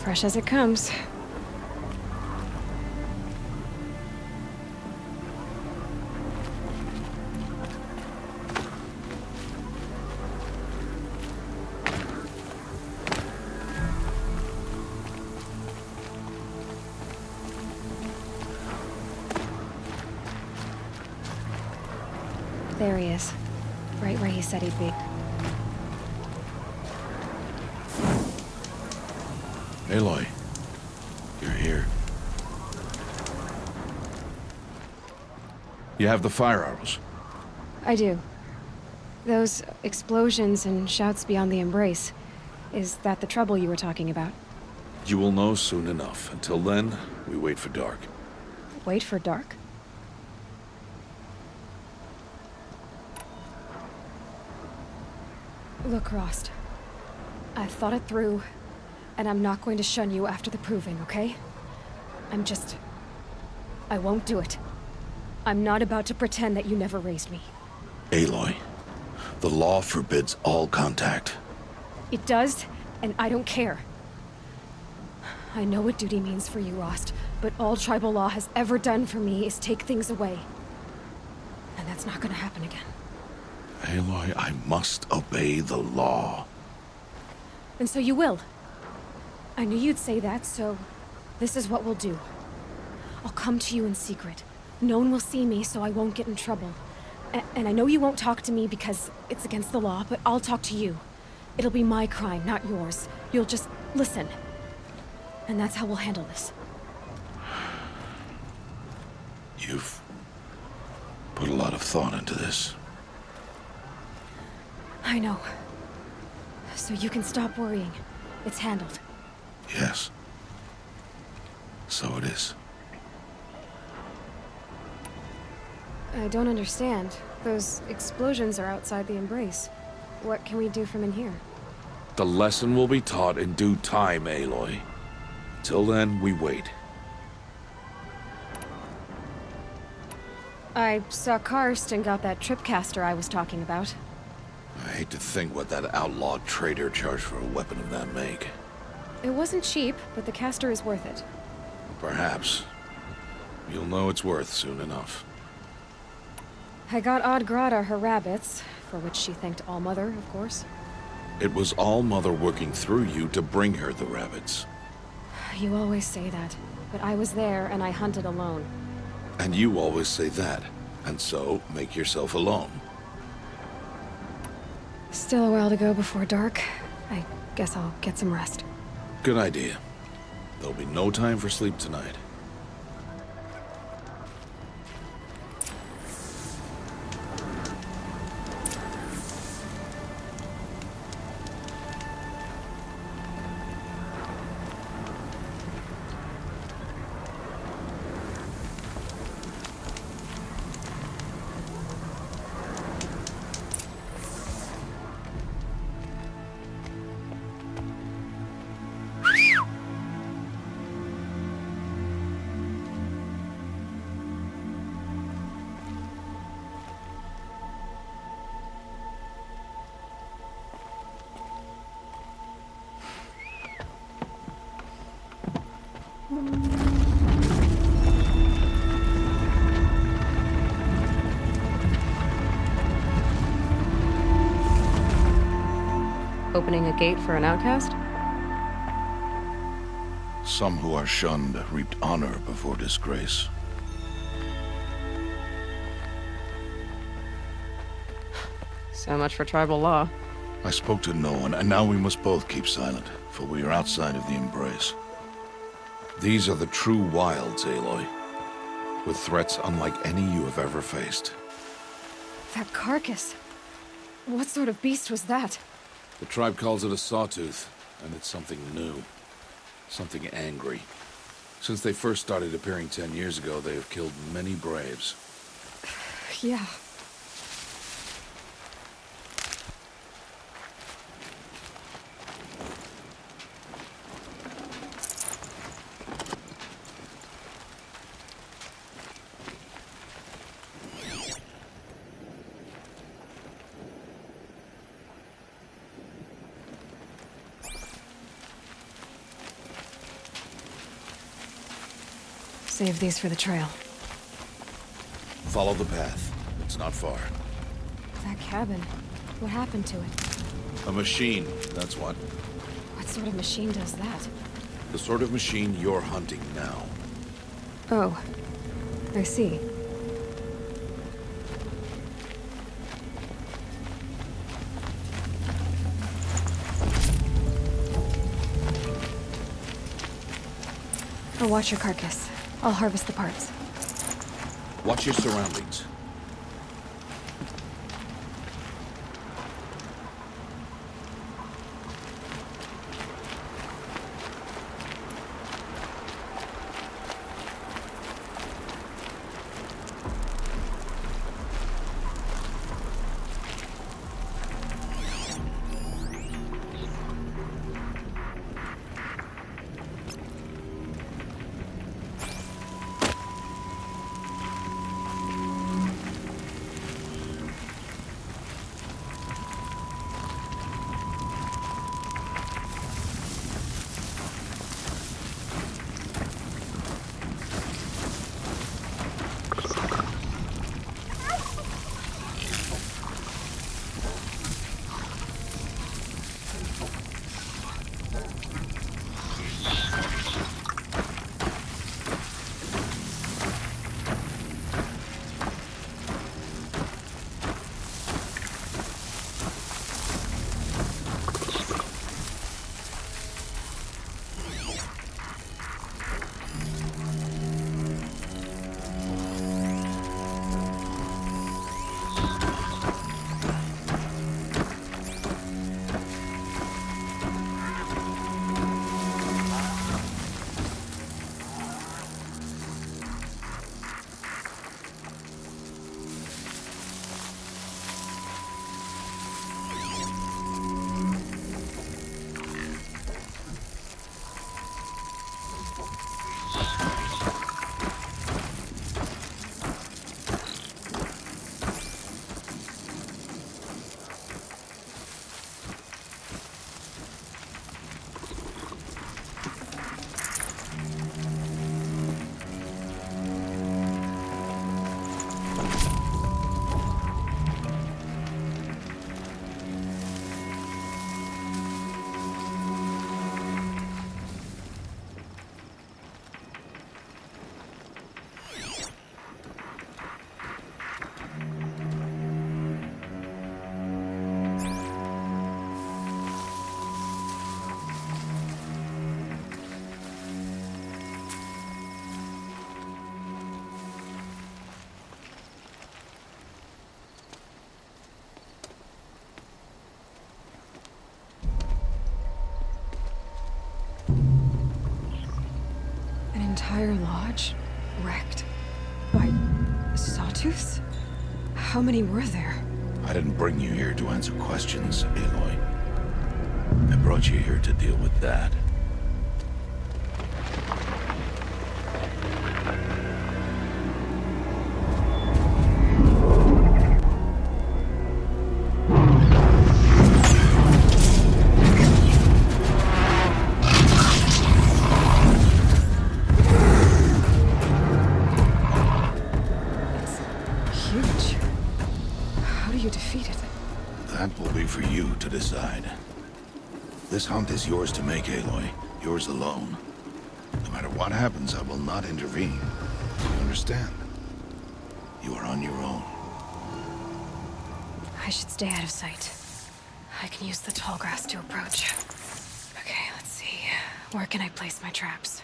Fresh as it comes. There he is. Right where he said he'd be. Aloy, you're here. You have the fire arrows. I do. Those explosions and shouts beyond the embrace. Is that the trouble you were talking about? You will know soon enough. Until then, we wait for dark. Wait for dark? Look, Rost. I've thought it through, and I'm not going to shun you after the proving, okay? I won't do it. I'm not about to pretend that you never raised me. Aloy, the law forbids all contact. It does, and I don't care. I know what duty means for you, Rost, but all tribal law has ever done for me is take things away. And that's not gonna happen again. Aloy, I must obey the law. And so you will. I knew you'd say that, so this is what we'll do. I'll come to you in secret. No one will see me, so I won't get in trouble. And I know you won't talk to me because it's against the law, but I'll talk to you. It'll be my crime, not yours. You'll just listen. And that's how we'll handle this. You've put a lot of thought into this. I know. So you can stop worrying. It's handled. Yes. So it is. I don't understand. Those explosions are outside the embrace. What can we do from in here? The lesson will be taught in due time, Aloy. Till then, we wait. I saw Karst and got that tripcaster I was talking about. I hate to think what that outlawed trader charged for a weapon of that make. It wasn't cheap, but the caster is worth it. Perhaps. You'll know it's worth soon enough. I got Odd Grata her rabbits, for which she thanked Allmother, of course. It was Allmother working through you to bring her the rabbits. You always say that, but I was there and I hunted alone. And you always say that, and so make yourself alone. Still a while to go before dark. I guess I'll get some rest. Good idea. There'll be no time for sleep tonight. Opening a gate for an outcast? Some who are shunned reaped honor before disgrace. So much for tribal law. I spoke to no one, and now we must both keep silent, for we are outside of the embrace. These are the true wilds, Aloy, with threats unlike any you have ever faced. That carcass. What sort of beast was that? The tribe calls it a sawtooth, and it's something new. Something angry. Since they first started appearing 10 years ago, they have killed many braves. Yeah. Save these for the trail. Follow the path. It's not far. That cabin, what happened to it? A machine, that's what. What sort of machine does that? The sort of machine you're hunting now. Oh, I see. I'll watch your carcass. I'll harvest the parts. Watch your surroundings. Entire lodge wrecked by sawtooths? How many were there? I didn't bring you here to answer questions, Aloy. I brought you here to deal with that. Huge. How do you defeat it? That will be for you to decide. This hunt is yours to make, Aloy. Yours alone. No matter what happens, I will not intervene. You understand? You are on your own. I should stay out of sight. I can use the tall grass to approach. Okay, let's see. Where can I place my traps?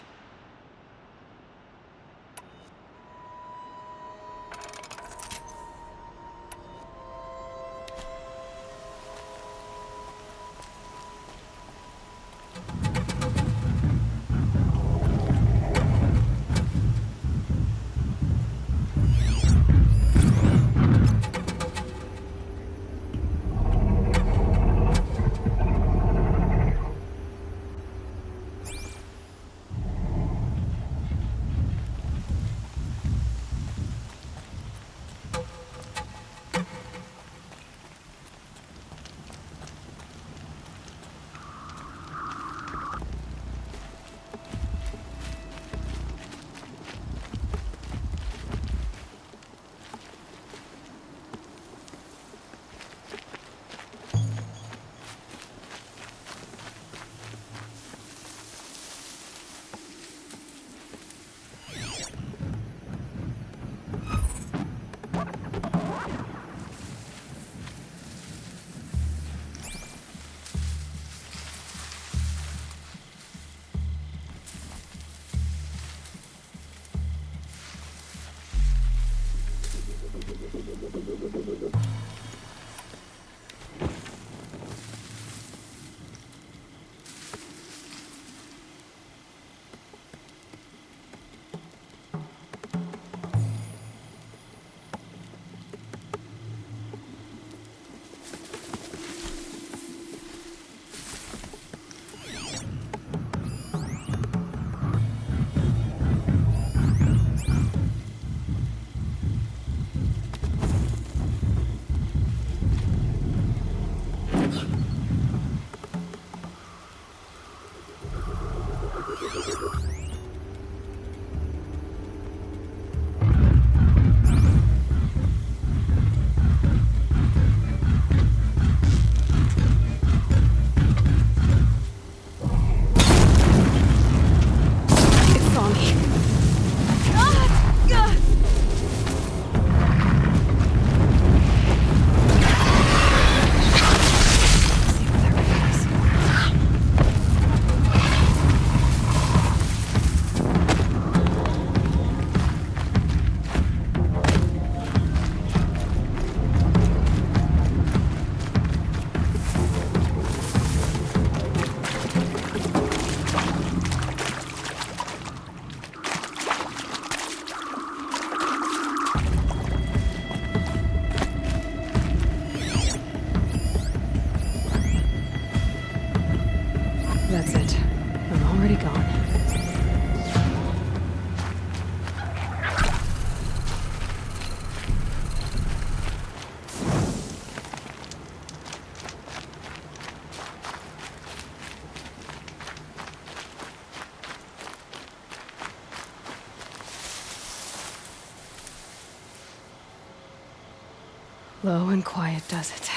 Low and quiet does it.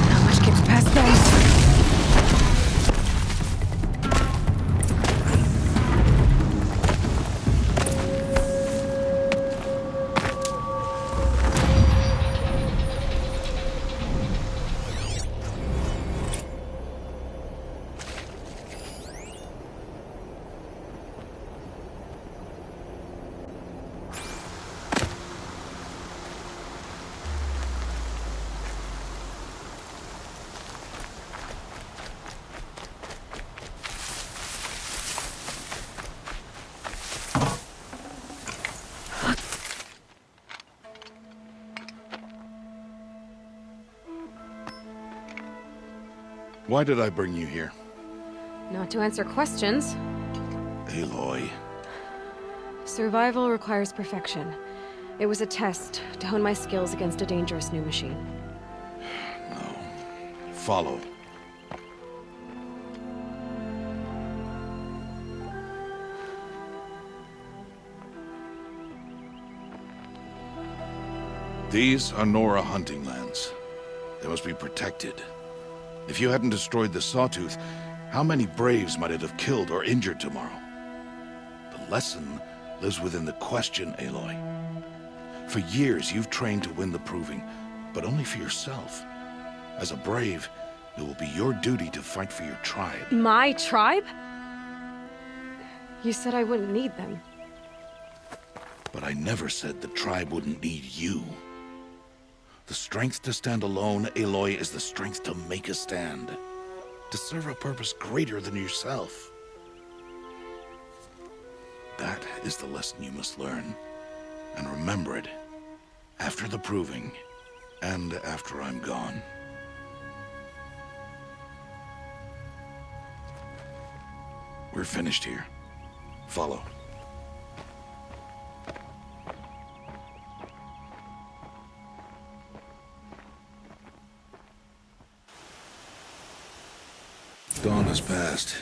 Not much gets past them. Why did I bring you here? Not to answer questions. Aloy. Survival requires perfection. It was a test to hone my skills against a dangerous new machine. No. Follow. These are Nora hunting lands. They must be protected. If you hadn't destroyed the Sawtooth, how many Braves might it have killed or injured tomorrow? The lesson lives within the question, Aloy. For years, you've trained to win the Proving, but only for yourself. As a Brave, it will be your duty to fight for your tribe. My tribe? You said I wouldn't need them. But I never said the tribe wouldn't need you. The strength to stand alone, Aloy, is the strength to make a stand. To serve a purpose greater than yourself. That is the lesson you must learn. And remember it. After the Proving. And after I'm gone. We're finished here. Follow. Dawn has passed.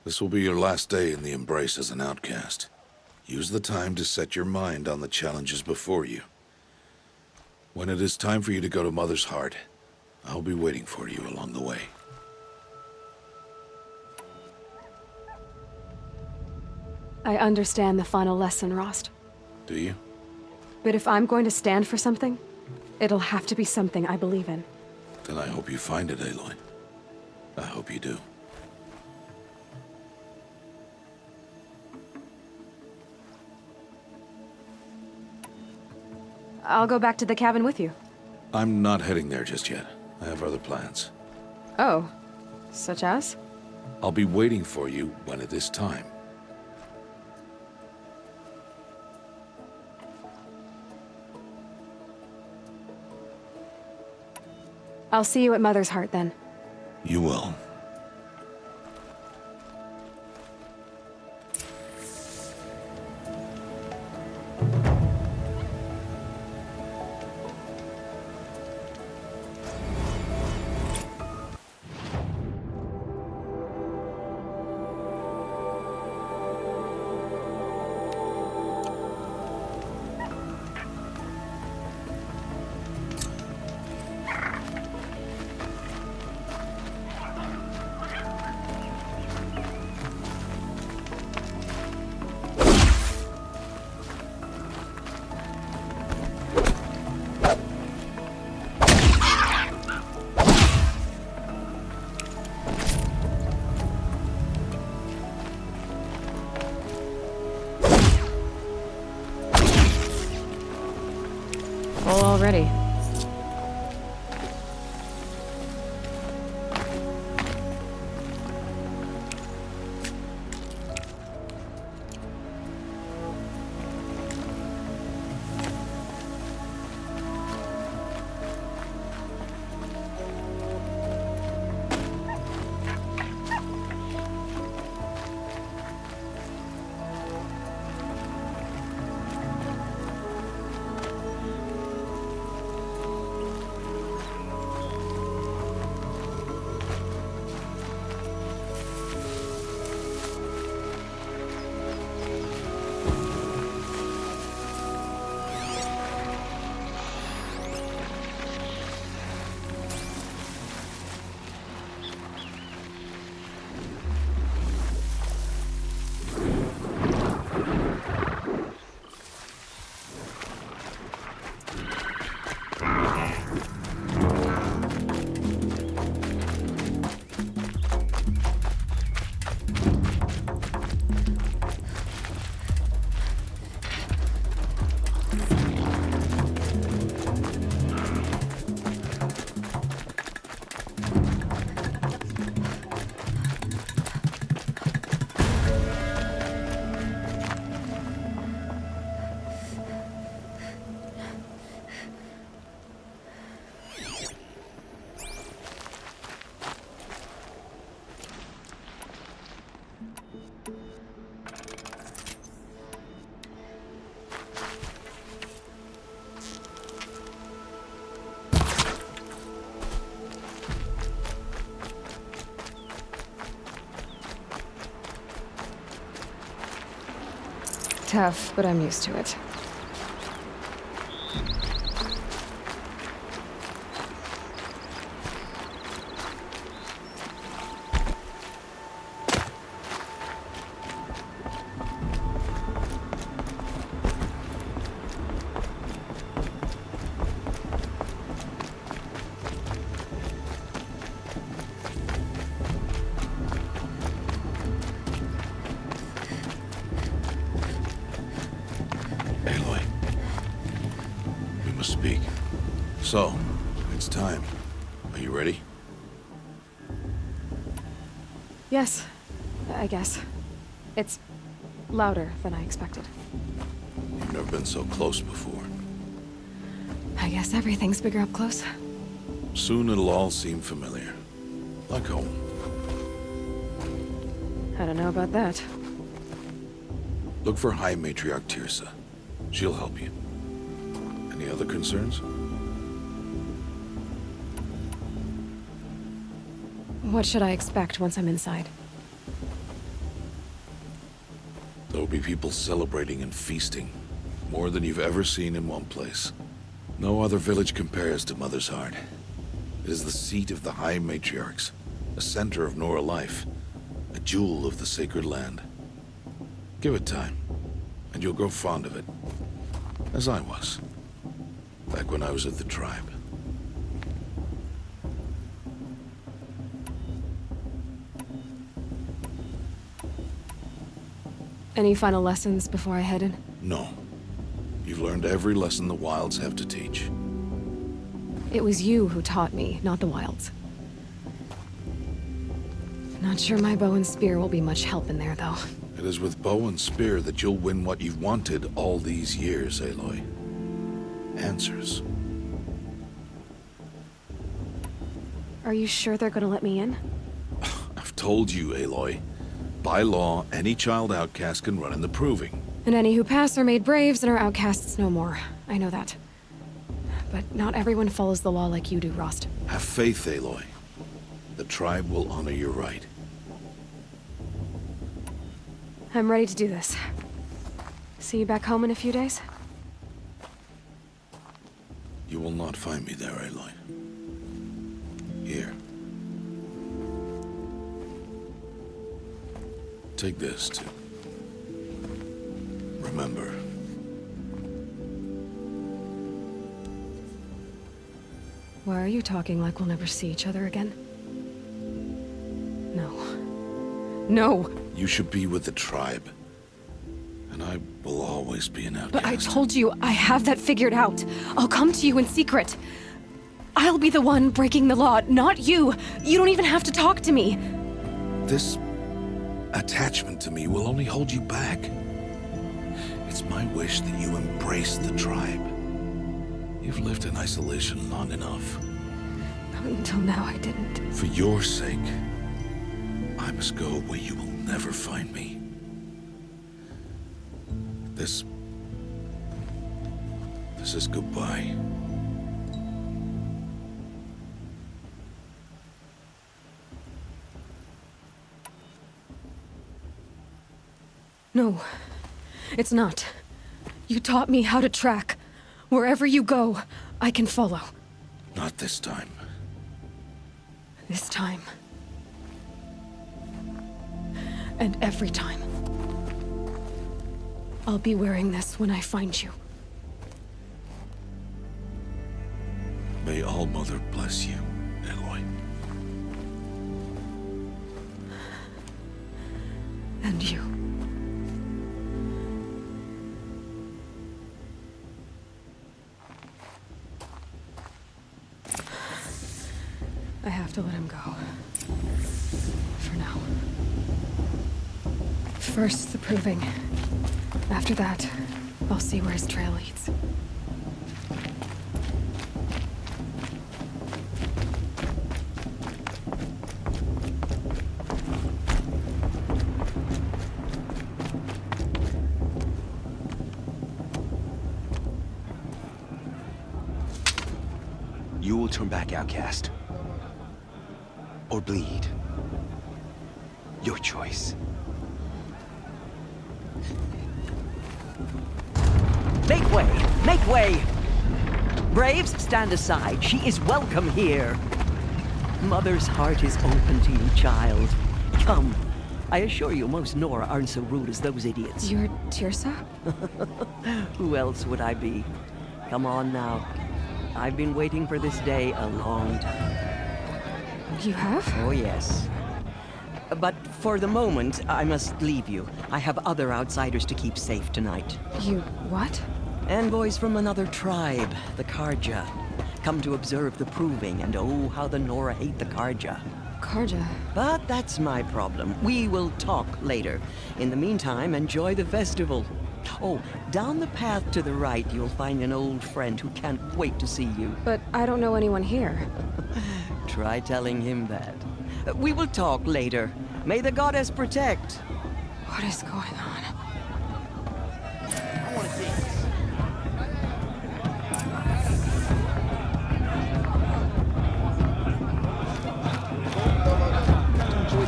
This will be your last day in the Embrace as an outcast. Use the time to set your mind on the challenges before you. When it is time for you to go to Mother's Heart, I'll be waiting for you along the way. I understand the final lesson, Rost. Do you? But if I'm going to stand for something, it'll have to be something I believe in. Then I hope you find it, Aloy. I hope you do. I'll go back to the cabin with you. I'm not heading there just yet. I have other plans. Oh, such as? I'll be waiting for you when it is time. I'll see you at Mother's Heart then. You will. Full already. Tough, but I'm used to it. Aloy. We must speak. So, it's time. Are you ready? Yes, I guess. It's louder than I expected. You've never been so close before. I guess everything's bigger up close. Soon it'll all seem familiar. Like home. I don't know about that. Look for High Matriarch Tirsa. She'll help you. Any other concerns? What should I expect once I'm inside? There'll be people celebrating and feasting. More than you've ever seen in one place. No other village compares to Mother's Heart. It is the seat of the High Matriarchs, a center of Nora life, a jewel of the sacred land. Give it time, and you'll grow fond of it. As I was, back when I was at the tribe. Any final lessons before I head in? No. You've learned every lesson the Wilds have to teach. It was you who taught me, not the Wilds. Not sure my bow and spear will be much help in there, though. It is with bow and spear that you'll win what you've wanted all these years, Aloy. Answers. Are you sure they're gonna let me in? I've told you, Aloy. By law, any child outcast can run in the Proving. And any who pass are made braves and are outcasts no more. I know that. But not everyone follows the law like you do, Rost. Have faith, Aloy. The tribe will honor your right. I'm ready to do this. See you back home in a few days? You will not find me there, Aloy. Here. Take this, too. Remember. Why are you talking like we'll never see each other again? No. No! You should be with the tribe. And I will always always be an outcast. But I told you, I have that figured out. I'll come to you in secret. I'll be the one breaking the law, not you. You don't even have to talk to me. This attachment to me will only hold you back. It's my wish that you embrace the tribe. You've lived in isolation long enough. Until now, I didn't. For your sake, I must go where you will never find me. This is goodbye. No, it's not. You taught me how to track. Wherever you go, I can follow. Not this time. This time. And every time. I'll be wearing this when I find you. May All-Mother bless you, Aloy. And you. I have to let him go. For now. First, the proving. After that, I'll see where his trail leads. You will turn back, outcast. Or bleed. Your choice. Make way! Make way! Braves, stand aside. She is welcome here. Mother's heart is open to you, child. Come. I assure you, most Nora aren't so rude as those idiots. You're Tirsa? Who else would I be? Come on now. I've been waiting for this day a long time. You have? Oh, yes. But for the moment, I must leave you. I have other outsiders to keep safe tonight. You what? Envoys from another tribe, the Karja. Come to observe the proving, and oh, how the Nora hate the Karja. Karja? But that's my problem. We will talk later. In the meantime, enjoy the festival. Oh, down the path to the right, you'll find an old friend who can't wait to see you. But I don't know anyone here. Try telling him that. We will talk later. May the goddess protect. What is going on? I want to dance.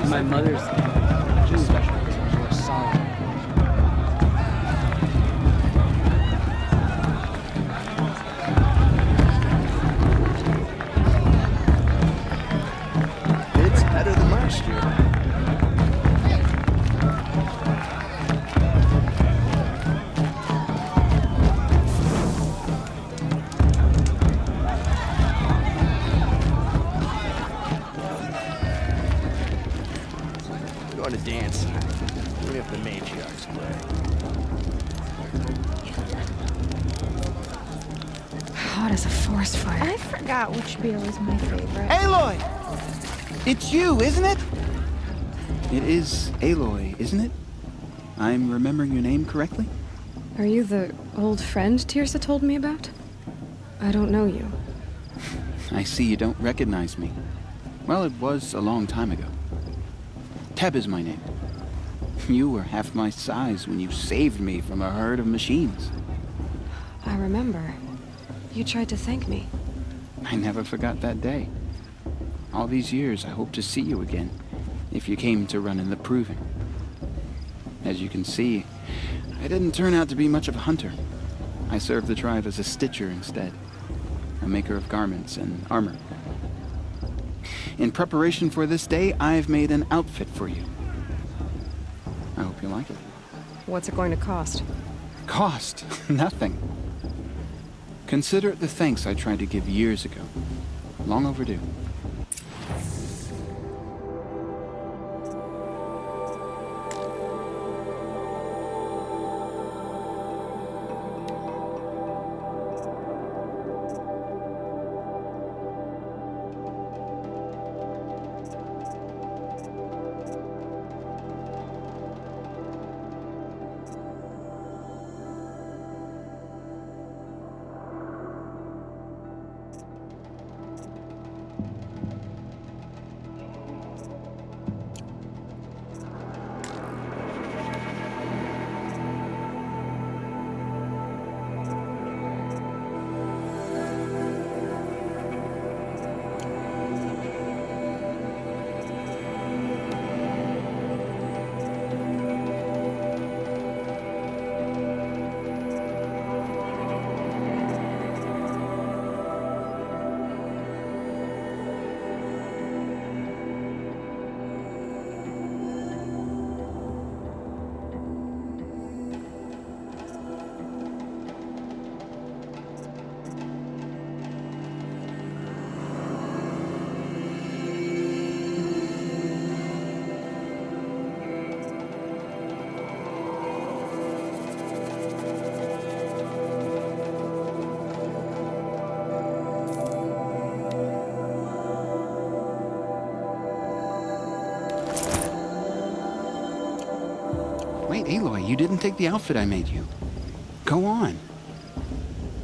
My mother's just special because we're solid. It's better than last year. We're going to dance. Even if the matriarchs play. Hot as a forest fire. I forgot which beer was my favorite. Aloy! It's you, isn't it? It is Aloy, isn't it? I'm remembering your name correctly? Are you the old friend Tirsa told me about? I don't know you. I see you don't recognize me. Well, it was a long time ago. Teb is my name. You were half my size when you saved me from a herd of machines. I remember. You tried to thank me. I never forgot that day. All these years, I hope to see you again, if you came to run in the proving. As you can see, I didn't turn out to be much of a hunter. I served the tribe as a stitcher instead, a maker of garments and armor. In preparation for this day, I've made an outfit for you. I hope you like it. What's it going to cost? Cost? Nothing. Consider it the thanks I tried to give years ago. Long overdue. you didn't take the outfit I made you. Go on.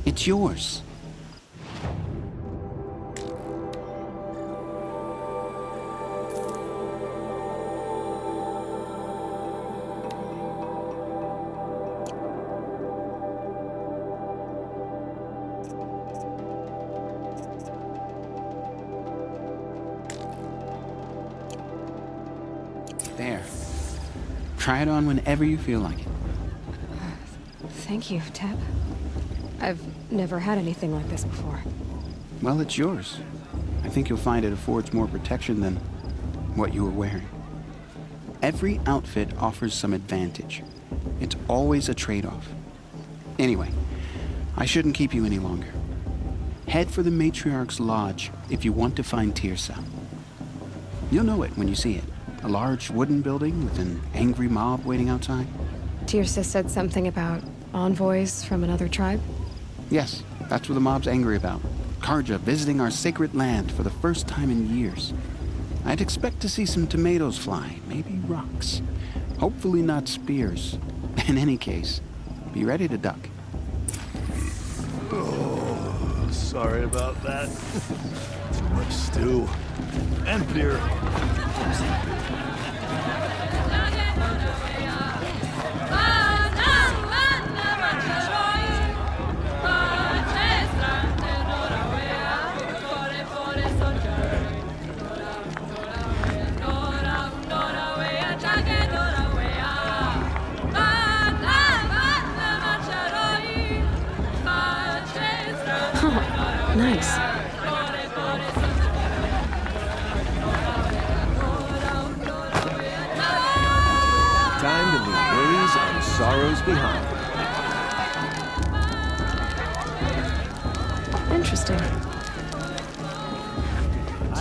It's yours. There. Try it on whenever you feel like it. Thank you, Tab. I've never had anything like this before. Well, it's yours. I think you'll find it affords more protection than what you were wearing. Every outfit offers some advantage. It's always a trade-off. Anyway, I shouldn't keep you any longer. Head for the Matriarch's Lodge if you want to find Tirsa. You'll know it when you see it. A large wooden building with an angry mob waiting outside. Tirsa said something about envoys from another tribe? Yes, that's what the mob's angry about. Karja visiting our sacred land for the first time in years. I'd expect to see some tomatoes fly, maybe rocks. Hopefully not spears. In any case, be ready to duck. Oh, sorry about that. Too much stew. And beer. Nice. Time to leave worries and sorrows behind. Interesting.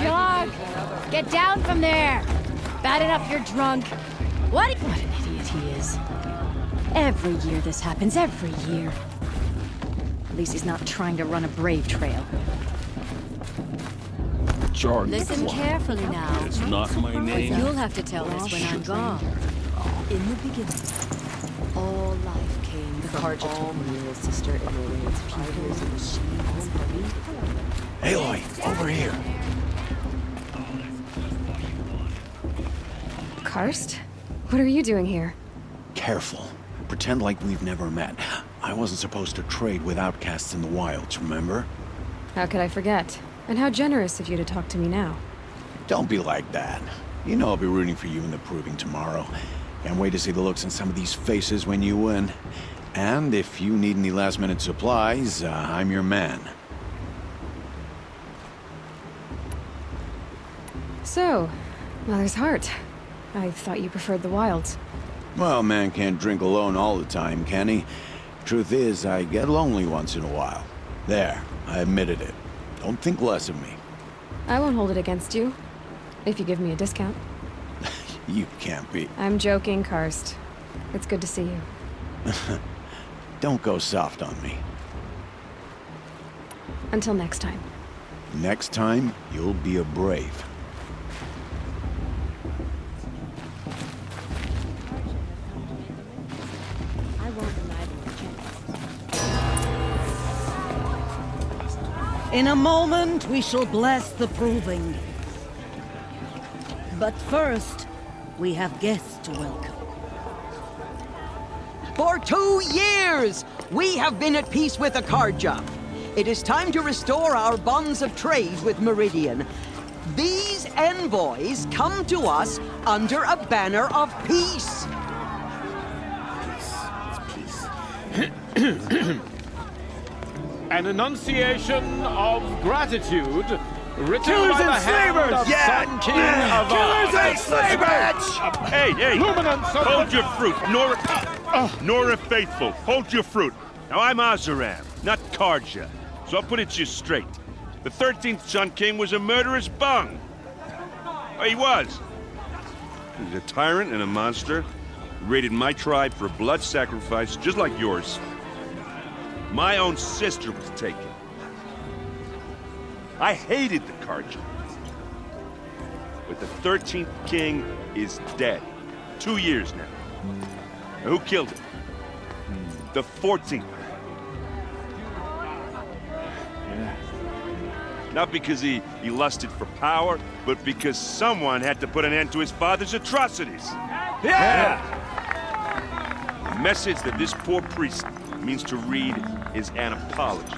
Jog! Get down from there! Bad enough you're drunk. What an idiot he is. Every year this happens, every year. At least he's not trying to run a brave trail. Jordan. Listen carefully now. It's not my name. You'll have to tell us when I'm gone. In the beginning, all life came from all Muriel's sister Emily's peoples and machines. Aloy, over here. Karst? What are you doing here? Careful. Pretend like we've never met. I wasn't supposed to trade with outcasts in the wilds, remember? How could I forget? And how generous of you to talk to me now. Don't be like that. You know I'll be rooting for you in the proving tomorrow. Can't wait to see the looks on some of these faces when you win. And if you need any last-minute supplies, I'm your man. So, Mother's Heart. I thought you preferred the wilds. Well, man can't drink alone all the time, can he? Truth is, I get lonely once in a while. There, I admitted it. Don't think less of me. I won't hold it against you. If you give me a discount. You can't be. I'm joking, Karst. It's good to see you. Don't go soft on me. Until next time. Next time, you'll be a brave. I won't deny them a chance. In a moment, we shall bless the proving. But first, we have guests to welcome. For 2 years, we have been at peace with Akarja. It is time to restore our bonds of trade with Meridian. These envoys come to us under a banner of peace. An enunciation of gratitude written Killers by the and hand slavers! of Yeah! Sun King of Killers and slavers! Hey, hey! Hold your fruit, Nora Faithful. Hold your fruit. Now, I'm Azaram, not Karja, so I'll put it to you straight. The 13th Sun King was a murderous bung. Oh, he was. He was a tyrant and a monster. He raided my tribe for blood sacrifice, just like yours. My own sister was taken. I hated the Karja. But the 13th king is dead. 2 years now. Who killed him? The 14th. Not because he lusted for power, but because someone had to put an end to his father's atrocities. Yeah! The message that this poor priest means to read is an apology.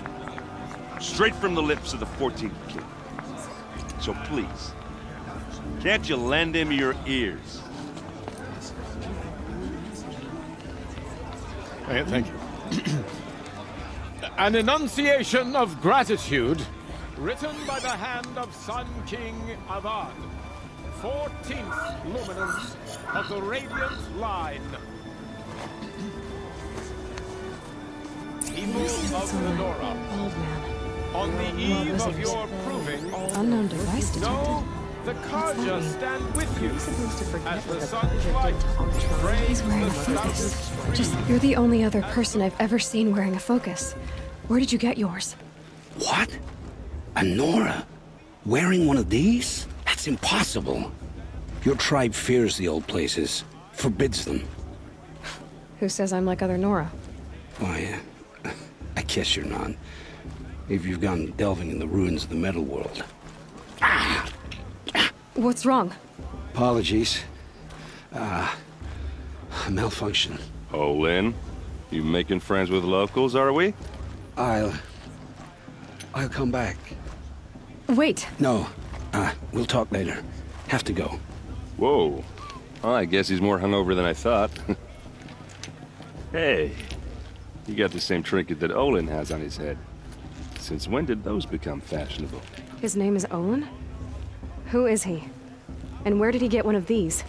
Straight from the lips of the 14th king. So please, can't you lend him your ears? Thank you. An enunciation of gratitude written by the hand of Sun King Avad, 14th luminance of the Radiant Line. People of the Nora, on the eve of your proving, Unknown device detected. know the Karja stand with you as the sun's light He's frames wearing the a focus. stoutest Just, you're the only other person I've ever seen wearing a focus. Where did you get yours? What? A Nora? Wearing one of these? That's impossible. Your tribe fears the old places, forbids them. Who says I'm like other Nora? Why, I guess you're not. If you've gone delving in the ruins of the metal world. What's wrong? Apologies. A malfunction. Oh, Lynn, you making friends with locals, are we? I'll come back. Wait. No, we'll talk later. Have to go. Whoa. Well, I guess he's more hungover than I thought. Hey, you got the same trinket that Olin has on his head. Since when did those become fashionable? His name is Olin? Who is he? And where did he get one of these?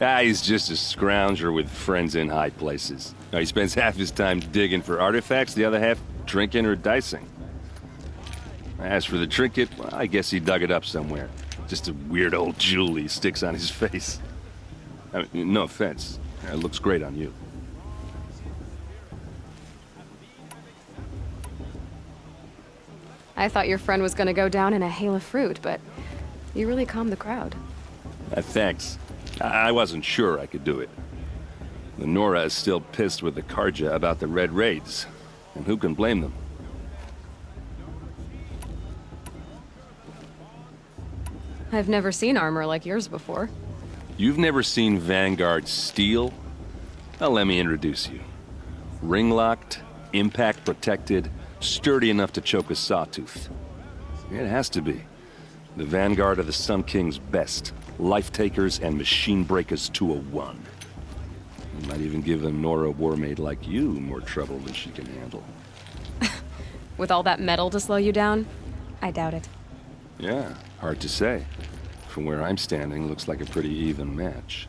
He's just a scrounger with friends in high places. Now, he spends half his time digging for artifacts, the other half drinking or dicing. As for the trinket, well, I guess he dug it up somewhere. Just a weird old jewel he sticks on his face. I mean, no offense. It looks great on you. I thought your friend was gonna go down in a hail of fruit, but you really calmed the crowd. Thanks. I wasn't sure I could do it. The Nora is still pissed with the Karja about the Red Raids, and who can blame them? I've never seen armor like yours before. You've never seen Vanguard steel? Well, let me introduce you. Ring-locked, impact-protected, sturdy enough to choke a sawtooth. It has to be. The Vanguard of the Sun King's best. Life-takers and machine breakers to a one. You might even give a Nora warmaid like you more trouble than she can handle. With all that metal to slow you down? I doubt it. Yeah, hard to say. From where I'm standing, looks like a pretty even match.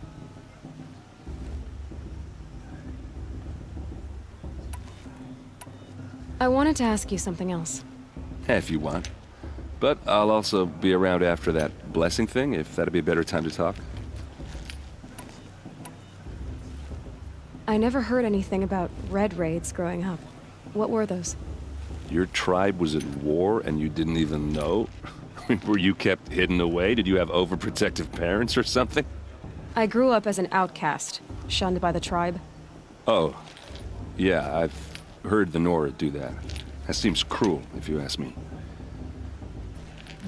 I wanted to ask you something else. If you want. But I'll also be around after that blessing thing, if that'd be a better time to talk. I never heard anything about Red Raids growing up. What were those? Your tribe was at war and you didn't even know? Were you kept hidden away? Did you have overprotective parents or something? I grew up as an outcast, shunned by the tribe. Oh, yeah, I've heard the Nora do that. That seems cruel, if you ask me.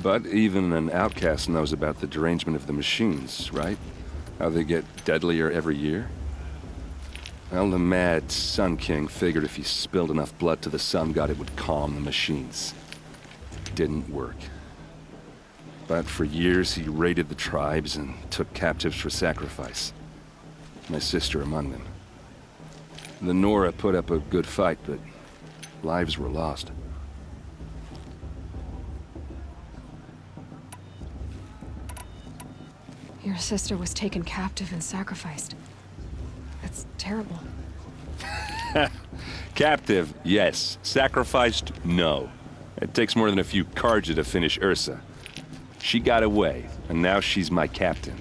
But even an outcast knows about the derangement of the machines, right? How they get deadlier every year? Well, the mad Sun King figured if he spilled enough blood to the Sun God, it would calm the machines. Didn't work. But for years, he raided the tribes and took captives for sacrifice. My sister among them. The Nora put up a good fight, but lives were lost. Your sister was taken captive and sacrificed. That's terrible. Captive, yes. Sacrificed, no. It takes more than a few Karja to finish Ursa. She got away, and now she's my captain.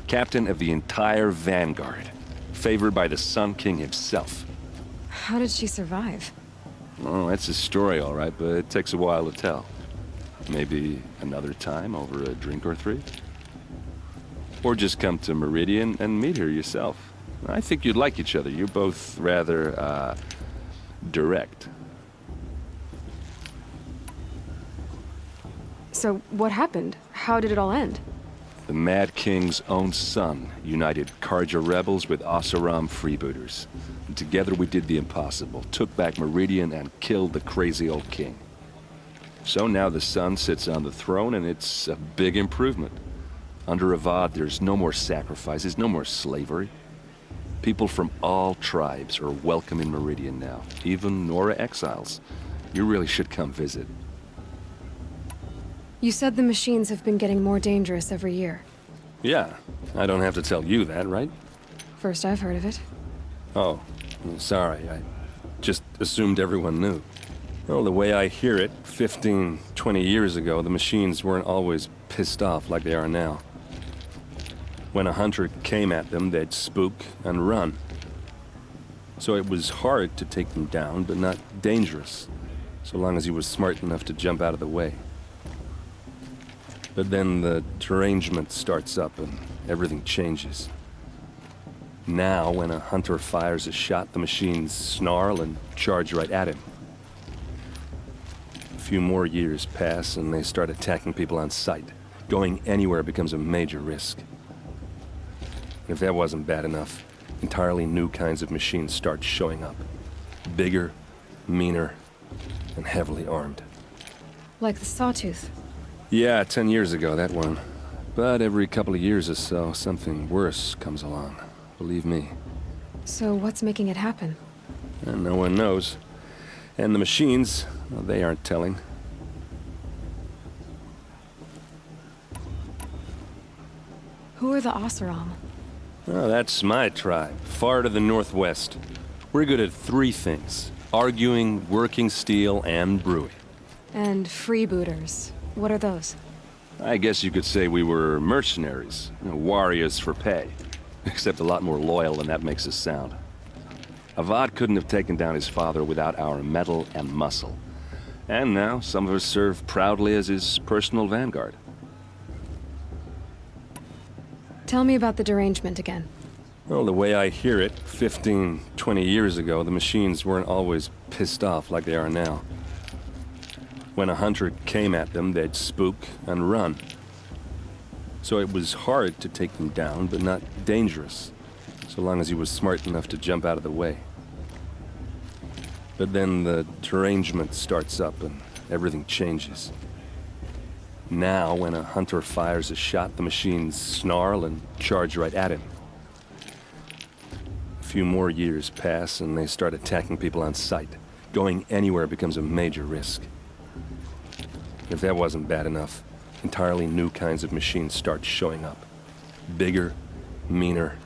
Captain of the entire Vanguard. Favored by the Sun King himself. How did she survive? Oh, that's a story, all right, but it takes a while to tell. Maybe another time over a drink or three? Or just come to Meridian and meet her yourself. I think you'd like each other. You're both rather, direct. So, what happened? How did it all end? The Mad King's own son united Karja rebels with Oseram freebooters. And together we did the impossible, took back Meridian and killed the crazy old king. So now the son sits on the throne and it's a big improvement. Under Avad, there's no more sacrifices, no more slavery. People from all tribes are welcome in Meridian now, even Nora exiles. You really should come visit. You said the machines have been getting more dangerous every year. Yeah, I don't have to tell you that, right? First I've heard of it. Oh, sorry, I just assumed everyone knew. Well, the way I hear it, 15, 20 years ago, the machines weren't always pissed off like they are now. When a hunter came at them, they'd spook and run. So it was hard to take them down, but not dangerous, so long as he was smart enough to jump out of the way. But then the derangement starts up and everything changes. Now, when a hunter fires a shot, the machines snarl and charge right at him. A few more years pass and they start attacking people on sight. Going anywhere becomes a major risk. If that wasn't bad enough, entirely new kinds of machines start showing up. Bigger, meaner, and heavily armed. Like the Sawtooth. Yeah, 10 years ago, that one. But every couple of years or so, something worse comes along. Believe me. So what's making it happen? And no one knows. And the machines, well, they aren't telling. Who are the Oseram? Oh, that's my tribe, far to the northwest. We're good at 3 things. Arguing, working steel, and brewing. And freebooters. What are those? I guess you could say we were mercenaries, warriors for pay. Except a lot more loyal than that makes us sound. Avad couldn't have taken down his father without our metal and muscle. And now, some of us serve proudly as his personal vanguard. Tell me about the derangement again. Well, the way I hear it, 15, 20 years ago, the machines weren't always pissed off like they are now. When a hunter came at them, they'd spook and run. So it was hard to take them down, but not dangerous, so long as he was smart enough to jump out of the way. But then the derangement starts up and everything changes. Now, when a hunter fires a shot, the machines snarl and charge right at him. A few more years pass and they start attacking people on sight. Going anywhere becomes a major risk. If that wasn't bad enough, entirely new kinds of machines start showing up. Bigger, meaner,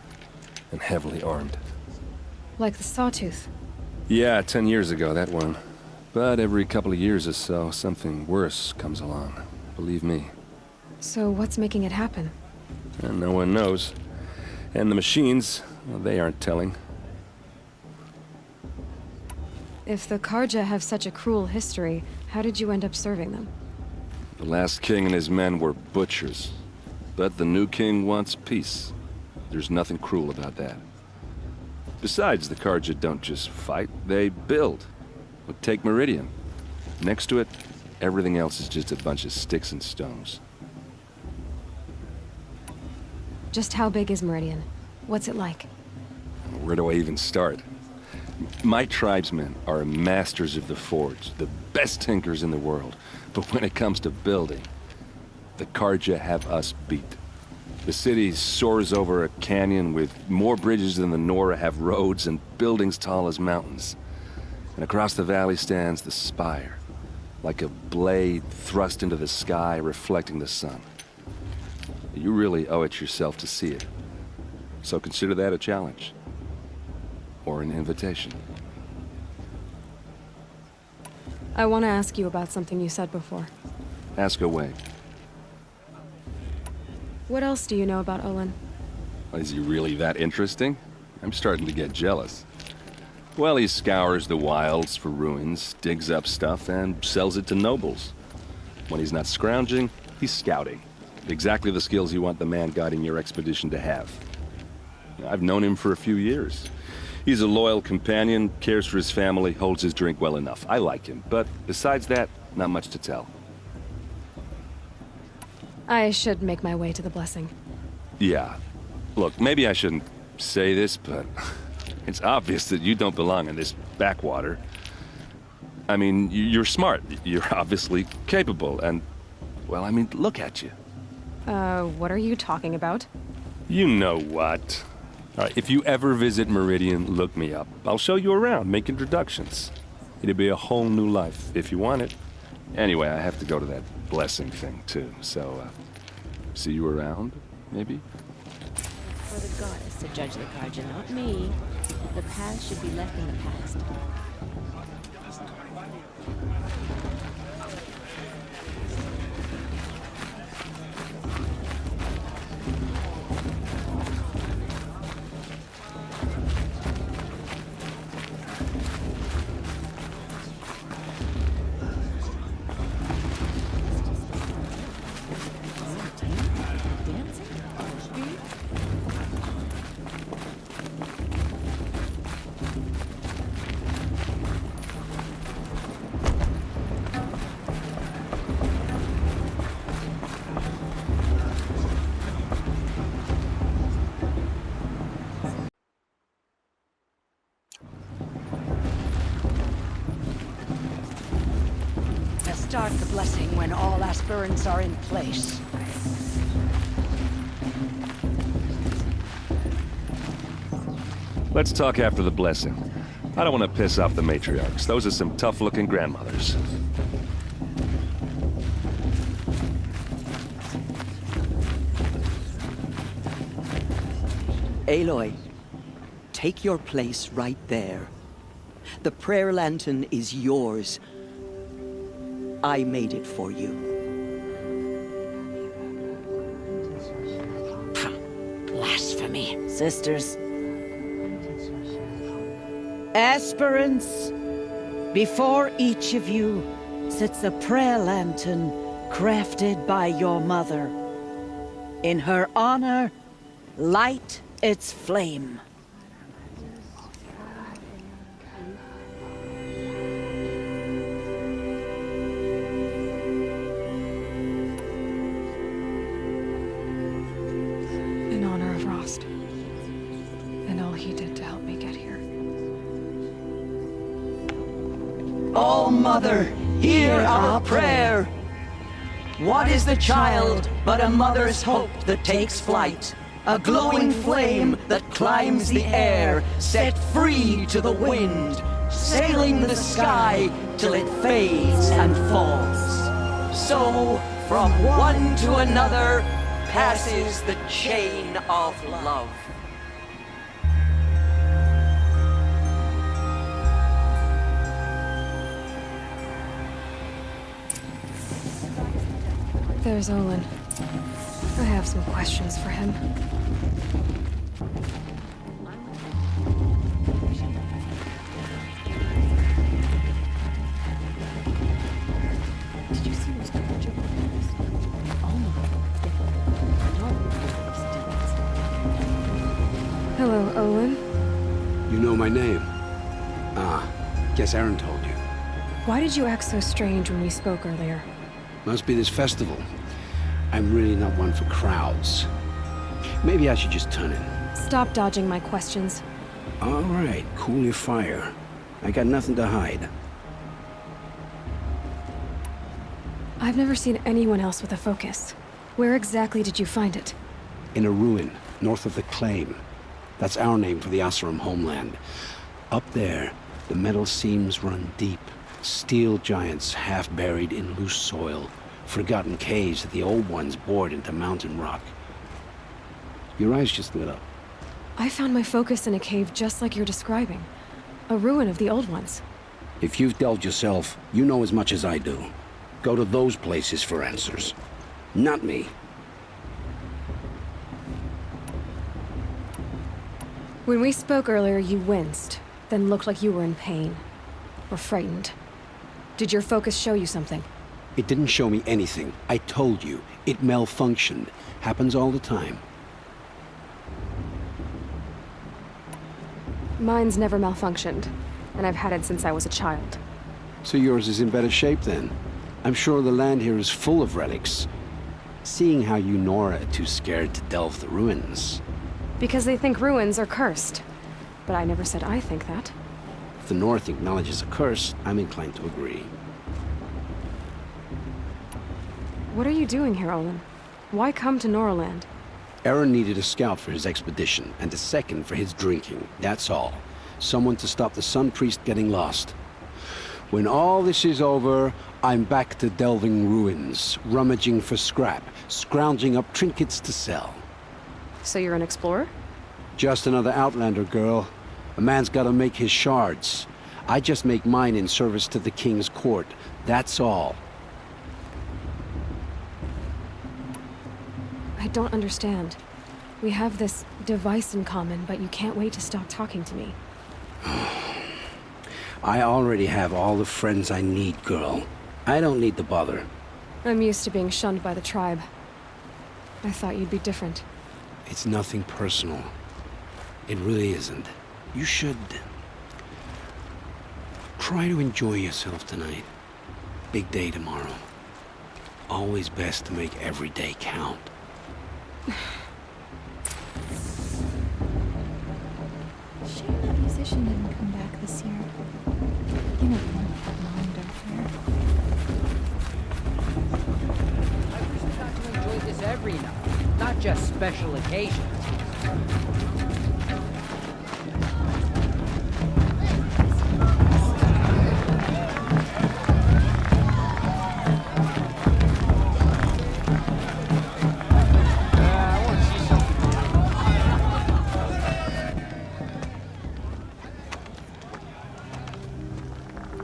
and heavily armed. Like the Sawtooth. Yeah, 10 years ago, that one. But every couple of years or so, something worse comes along. Believe me. So what's making it happen? And no one knows. And the machines, well, they aren't telling. If the Karja have such a cruel history, how did you end up serving them? The last king and his men were butchers. But the new king wants peace. There's nothing cruel about that. Besides, the Karja don't just fight, they build. But take Meridian. Next to it, everything else is just a bunch of sticks and stones. Just how big is Meridian? What's it like? Where do I even start? My tribesmen are masters of the forge, the best tinkers in the world. But when it comes to building, the Karja have us beat. The city soars over a canyon with more bridges than the Nora have roads and buildings tall as mountains. And across the valley stands the spire, like a blade thrust into the sky reflecting the sun. You really owe it yourself to see it. So consider that a challenge. Or an invitation. I want to ask you about something you said before. Ask away. What else do you know about Olin? Is he really that interesting? I'm starting to get jealous. Well, he scours the wilds for ruins, digs up stuff, and sells it to nobles. When he's not scrounging, he's scouting. Exactly the skills you want the man guiding your expedition to have. I've known him for a few years. He's a loyal companion, cares for his family, holds his drink well enough. I like him, but besides that, not much to tell. I should make my way to the blessing. Yeah. Look, maybe I shouldn't say this, but it's obvious that you don't belong in this backwater. I mean, you're smart. You're obviously capable, and, well, I mean, look at you. What are you talking about? You know what. All right, if you ever visit Meridian, look me up. I'll show you around, make introductions. It'll be a whole new life, if you want it. Anyway, I have to go to that blessing thing, too, so, see you around, maybe? For the goddess to judge the Karja, not me. The past should be left in the past. Start the blessing when all aspirants are in place. Let's talk after the blessing. I don't want to piss off the matriarchs. Those are some tough-looking grandmothers. Aloy, take your place right there. The prayer lantern is yours. I made it for you. Blasphemy, sisters. Aspirants, before each of you sits a prayer lantern crafted by your mother. In her honor, light its flame. In honor of Rost. And all he did to help me get here. Oh, Mother, hear our prayer. What is the child but a mother's hope that takes flight? A glowing flame that climbs the air, set free to the wind, sailing the sky till it fades and falls. So, from one to another, passes the chain of love. There's Olin. I have some questions for him. Did you see those Karja boys? Hello, Olin. You know my name? Ah, guess Aaron told you. Why did you act so strange when we spoke earlier? Must be this festival. I'm really not one for crowds. Maybe I should just turn in. Stop dodging my questions. All right, cool your fire. I got nothing to hide. I've never seen anyone else with a focus. Where exactly did you find it? In a ruin, north of the Claim. That's our name for the Oseram homeland. Up there, the metal seams run deep. Steel giants half buried in loose soil. Forgotten caves that the old ones bored into mountain rock. Your eyes just lit up. I found my focus in a cave just like you're describing. A ruin of the old ones. If you've delved yourself, you know as much as I do. Go to those places for answers. Not me. When we spoke earlier, you winced, then looked like you were in pain. Or frightened. Did your focus show you something? It didn't show me anything. I told you. It malfunctioned. Happens all the time. Mine's never malfunctioned, and I've had it since I was a child. So yours is in better shape then. I'm sure the land here is full of relics. Seeing how you Nora are too scared to delve the ruins. Because they think ruins are cursed. But I never said I think that. If the North acknowledges a curse, I'm inclined to agree. What are you doing here, Olin? Why come to Noraland? Aaron needed a scout for his expedition, and a second for his drinking. That's all. Someone to stop the Sun Priest getting lost. When all this is over, I'm back to delving ruins, rummaging for scrap, scrounging up trinkets to sell. So you're an explorer? Just another Outlander, girl. A man's gotta make his shards. I just make mine in service to the King's court. That's all. I don't understand. We have this device in common, but you can't wait to stop talking to me. I already have all the friends I need, girl. I don't need the bother. I'm used to being shunned by the tribe. I thought you'd be different. It's nothing personal. It really isn't. You should... try to enjoy yourself tonight. Big day tomorrow. Always best to make every day count. Shame that musician didn't come back this year. You know, the one with that long dark hair. I wish we got to enjoy this every night, not just special occasions.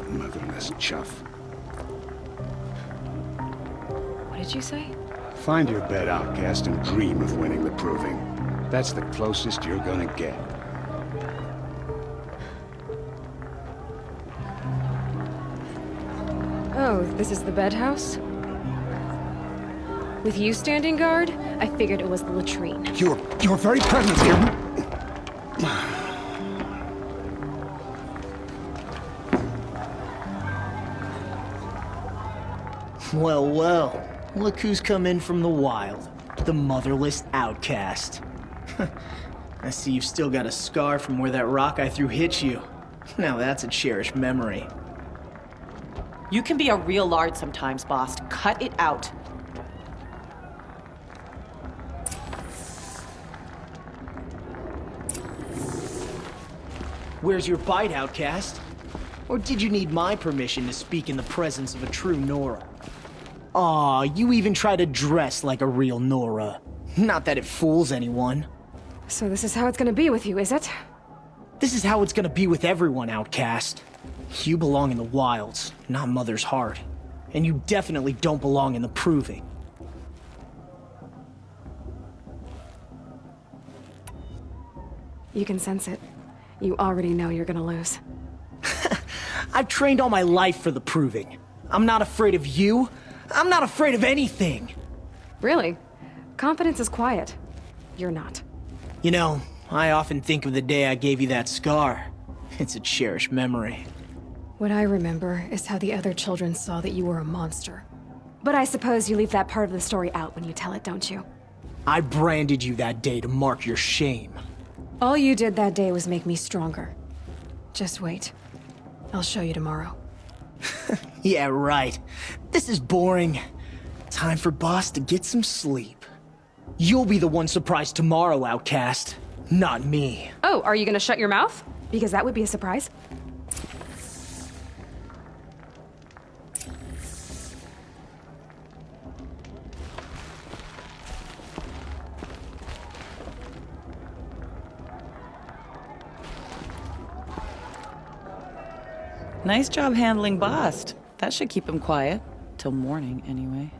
Motherless chuff. What did you say? Find your bed, outcast, and dream of winning the proving. That's the closest you're gonna get. Oh, this is the bed house? With you standing guard, I figured it was the latrine. Your very presence here... Well, well. Look who's come in from the wild. The motherless outcast. I see you've still got a scar from where that rock I threw hit you. Now that's a cherished memory. You can be a real lard sometimes, boss. Cut it out. Where's your bite, outcast? Or did you need my permission to speak in the presence of a true Nora? Aw, you even try to dress like a real Nora. Not that it fools anyone. So this is how it's gonna be with you, is it? This is how it's gonna be with everyone, outcast. You belong in the wilds, not Mother's heart. And you definitely don't belong in the proving. You can sense it. You already know you're gonna lose. I've trained all my life for the proving. I'm not afraid of you. I'm not afraid of anything. Really? Confidence is quiet. You're not. You know, I often think of the day I gave you that scar. It's a cherished memory. What I remember is how the other children saw that you were a monster. But I suppose you leave that part of the story out when you tell it, don't you? I branded you that day to mark your shame. All you did that day was make me stronger. Just wait. I'll show you tomorrow. Yeah, right. This is boring. Time for Boss to get some sleep. You'll be the one surprised tomorrow, outcast. Not me. Oh, are you gonna shut your mouth? Because that would be a surprise. Nice job handling Bast. That should keep him quiet. Till morning, anyway.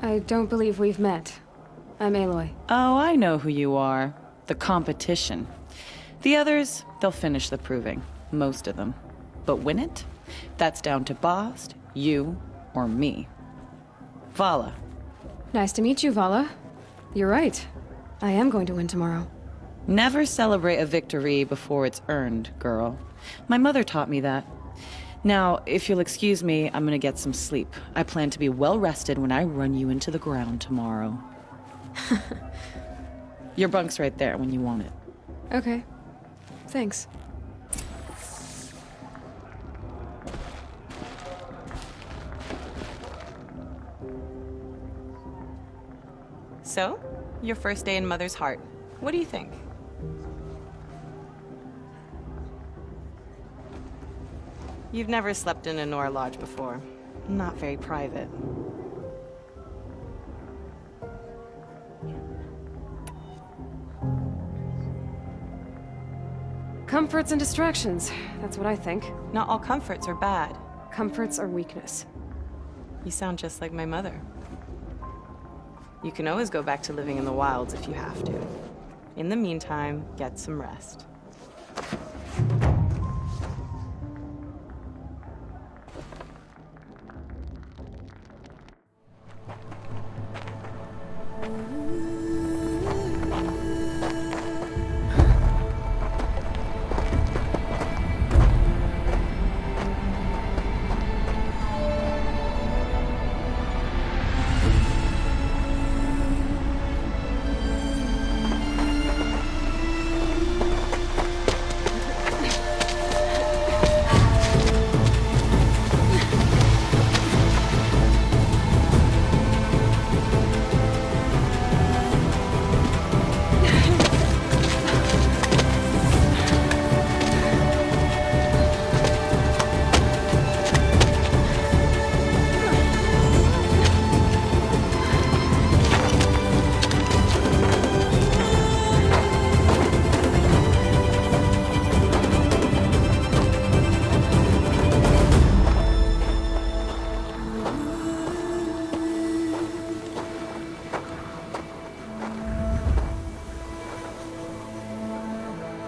I don't believe we've met. I'm Aloy. Oh, I know who you are. The competition. The others, they'll finish the proving. Most of them. But win it? That's down to Bast, you, or me. Vala. Nice to meet you, Vala. You're right. I am going to win tomorrow. Never celebrate a victory before it's earned, girl. My mother taught me that. Now, if you'll excuse me, I'm gonna get some sleep. I plan to be well rested when I run you into the ground tomorrow. Your bunk's right there when you want it. Okay. Thanks. So, your first day in Mother's heart. What do you think? You've never slept in a Nora lodge before. Not very private. Comforts and distractions. That's what I think. Not all comforts are bad. Comforts are weakness. You sound just like my mother. You can always go back to living in the wilds if you have to. In the meantime, get some rest.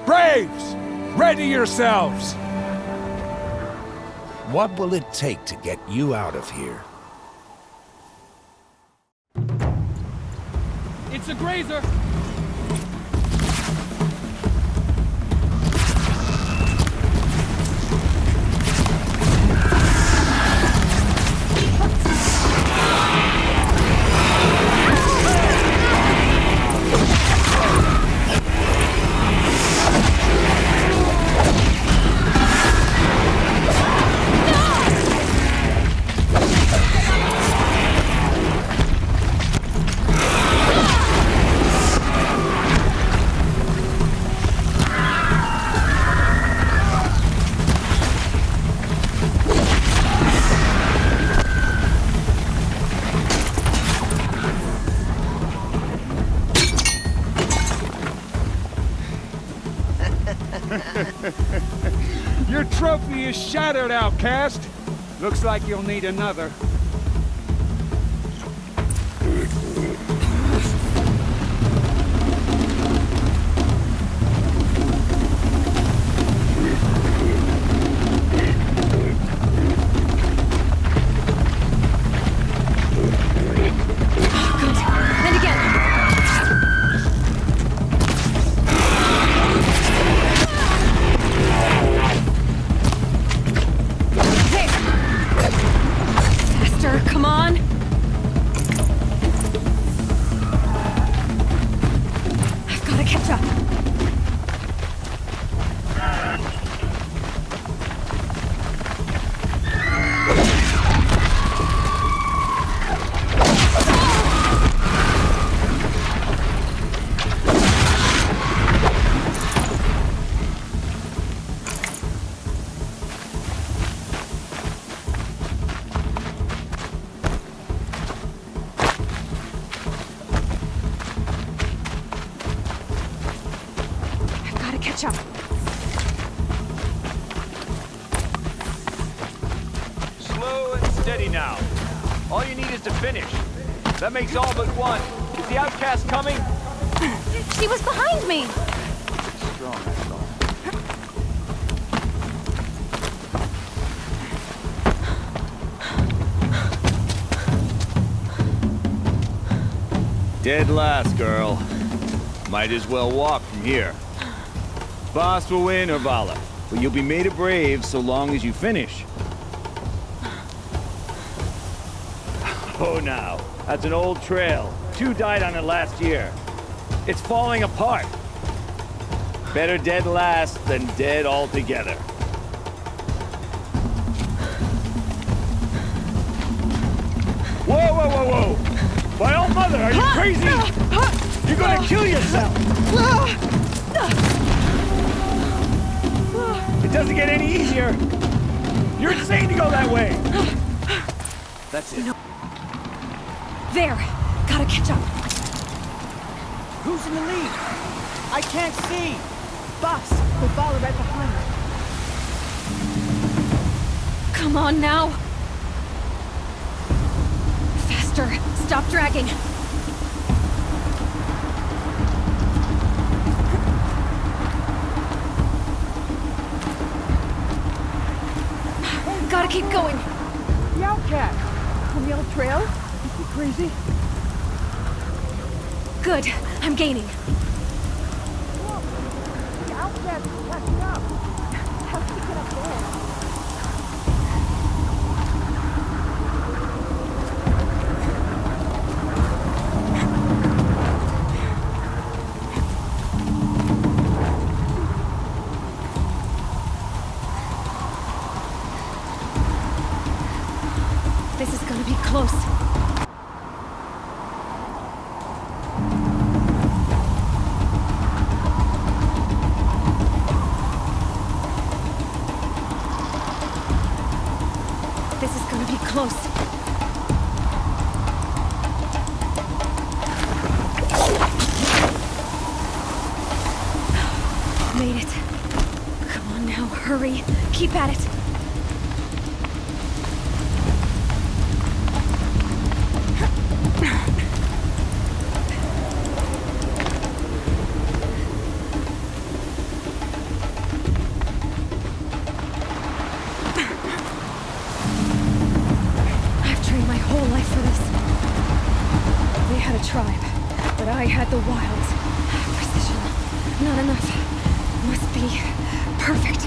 Braves! Ready yourselves! What will it take to get you out of here? It's a grazer! Your trophy is shattered, outcast. Looks like you'll need another. Come on! I've got to catch up. Catch up. Slow and steady now. All you need is to finish. That makes all but one. Is the outcast coming? She was behind me. Strong, that's all. Dead last, girl. Might as well walk from here. Boss will win, Orvala, but you'll be made a brave so long as you finish. Oh, now, that's an old trail. 2 died on it last year. It's falling apart. Better dead last than dead altogether. Whoa, whoa, whoa, whoa! My old mother, are you crazy? You're gonna kill yourself! It doesn't get any easier! You're insane to go that way! That's it. There! Gotta catch up. Who's in the lead? I can't see! Boss, we'll follow right behind you. Come on now! Faster! Stop dragging! Gotta keep going! The outcast! On the old trail? Is he crazy? Good. I'm gaining. Look! The outcast is catching up! How can he get up there? This is gonna be close. This is gonna be close. Made it. Come on now, hurry. Keep at it. But I had the wilds. Precision. Not enough. Must be perfect.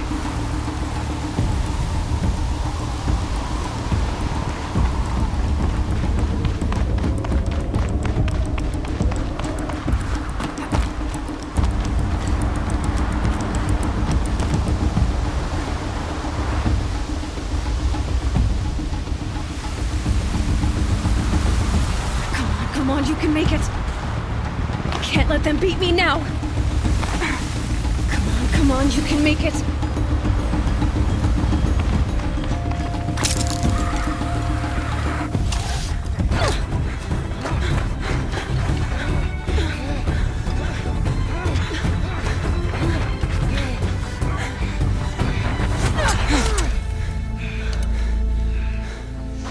Come on, you can make it. Can't let them beat me now. Come on, you can make it.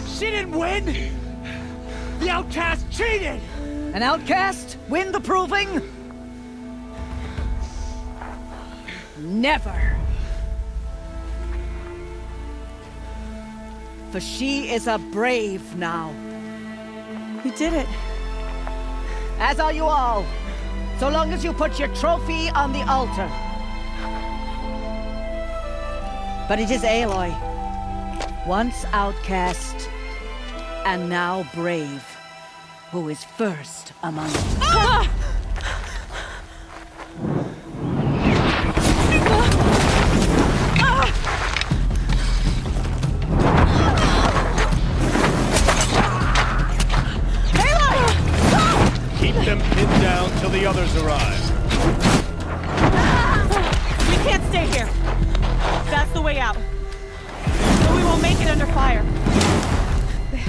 She didn't win! The outcast cheated! An outcast win the proving? Never. For she is a brave now. You did it. As are you all. So long as you put your trophy on the altar. But it is Aloy. Once outcast, and now brave. Who is first among us. Ah! Keep them pinned down till the others arrive. We can't stay here. That's the way out. But we won't make it under fire.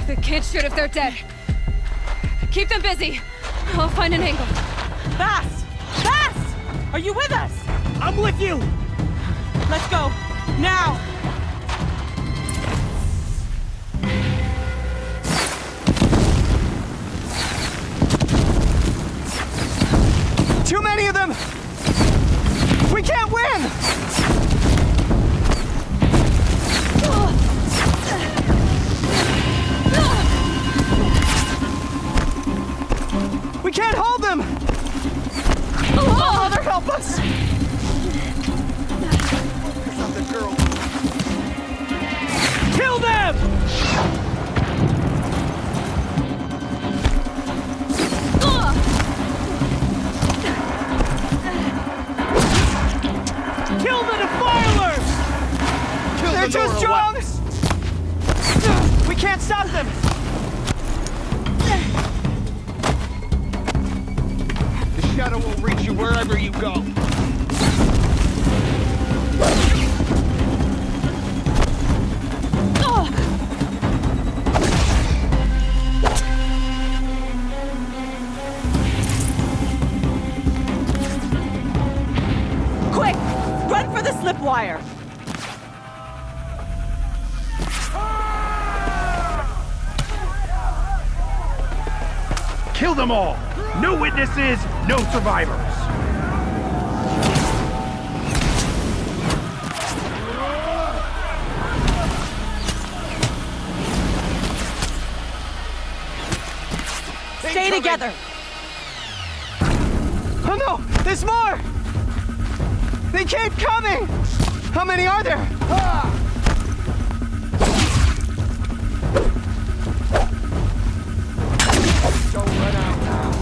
They can't shoot if they're dead. Keep them busy. I'll find an angle. Fast! Fast! Are you with us? I'm with you! Let's go. Now! Too many of them! We can't win! We can't hold them! stop them! The shadow will reach you wherever you go. Quick! Run for the slip wire! Kill them all! No witnesses, no survivors! Stay together! Oh no! There's more! They keep coming! How many are there? Don't run out now.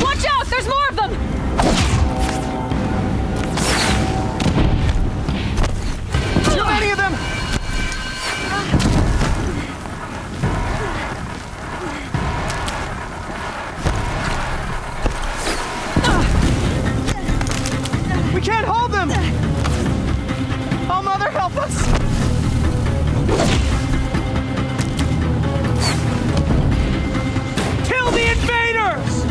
Watch out! There's more of them! Too many of them! We can't hold them! Oh, Mother, help us! Kill the invaders!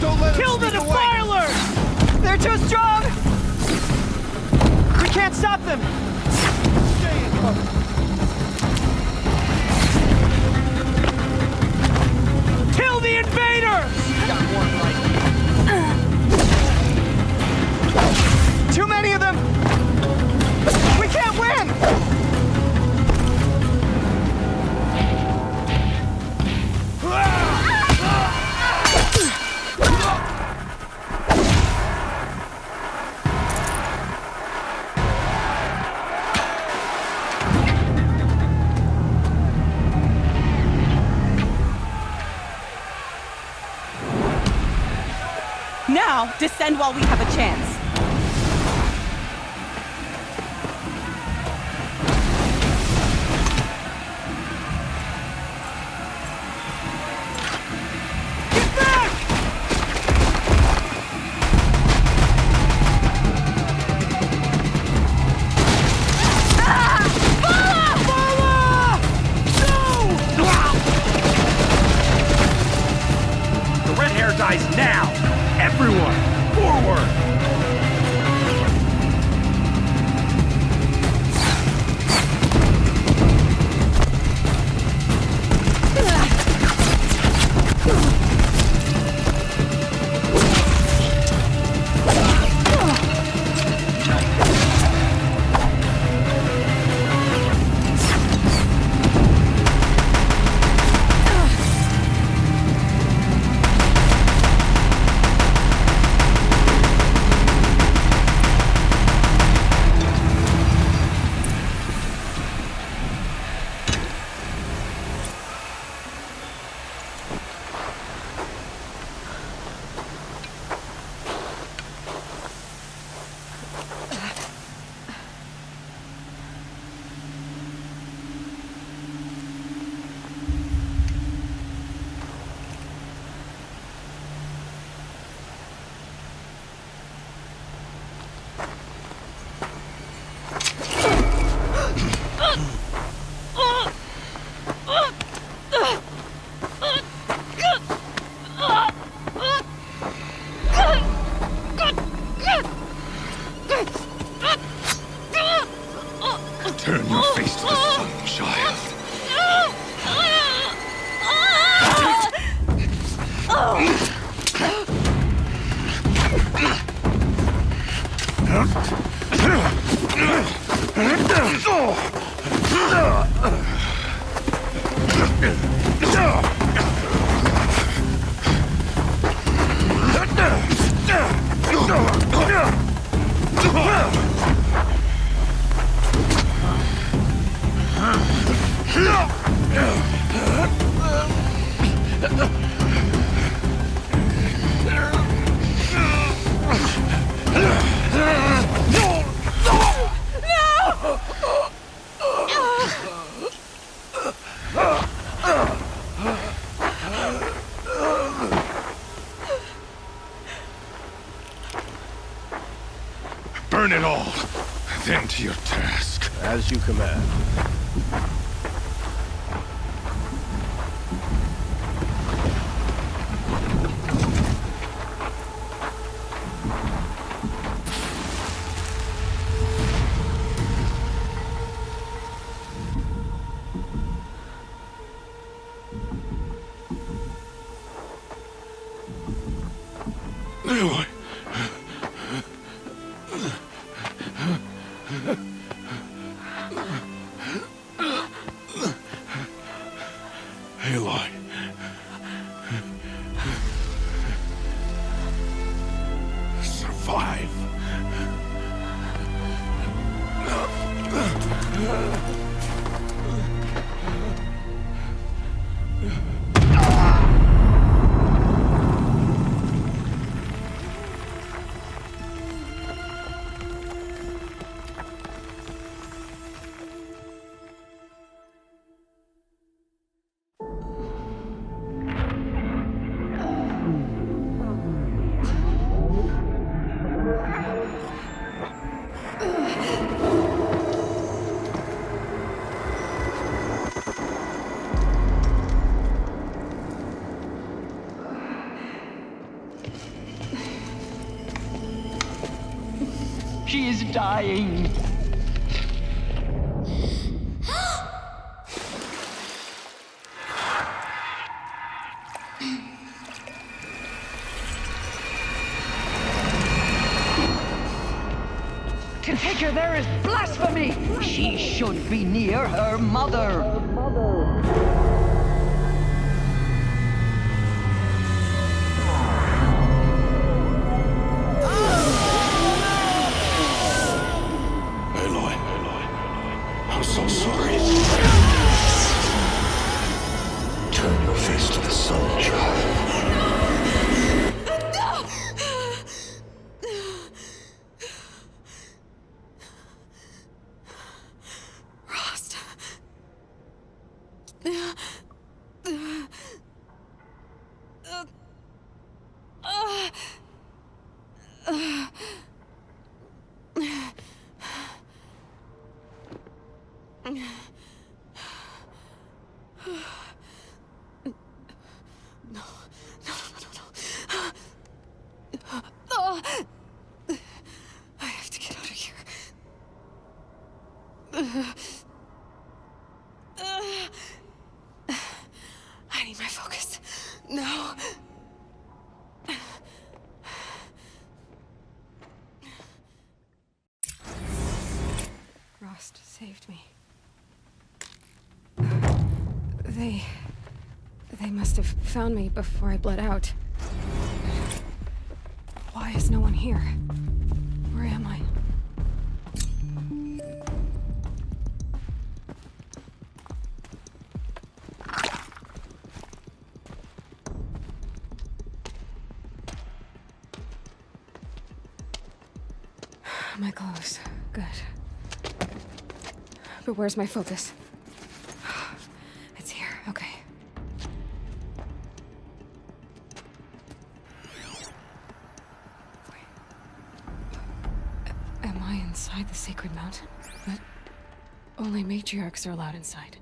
Don't let Kill the defilers! They're too strong! We can't stop them! stay in cover. Kill the invaders! Got one right. Too many of them! We can't win! Now, descend while we have a chance. Get back! The red hair dies now! Everyone, forward! Turn your face to the sun, child. Burn it all, then to your task. As you command. Aloy. Aloy. Survive. She is dying. To take her there is blasphemy. She should be near her mother. I'm so sorry. Turn your face to the sun, child. Rost. I have to get out of here. I need my focus. No. Rost saved me. They must have found me before I bled out. Why is no one here? Where am I? My clothes. Good. But where's my focus? It's here. Okay. Am I inside the sacred mountain? But only matriarchs are allowed inside.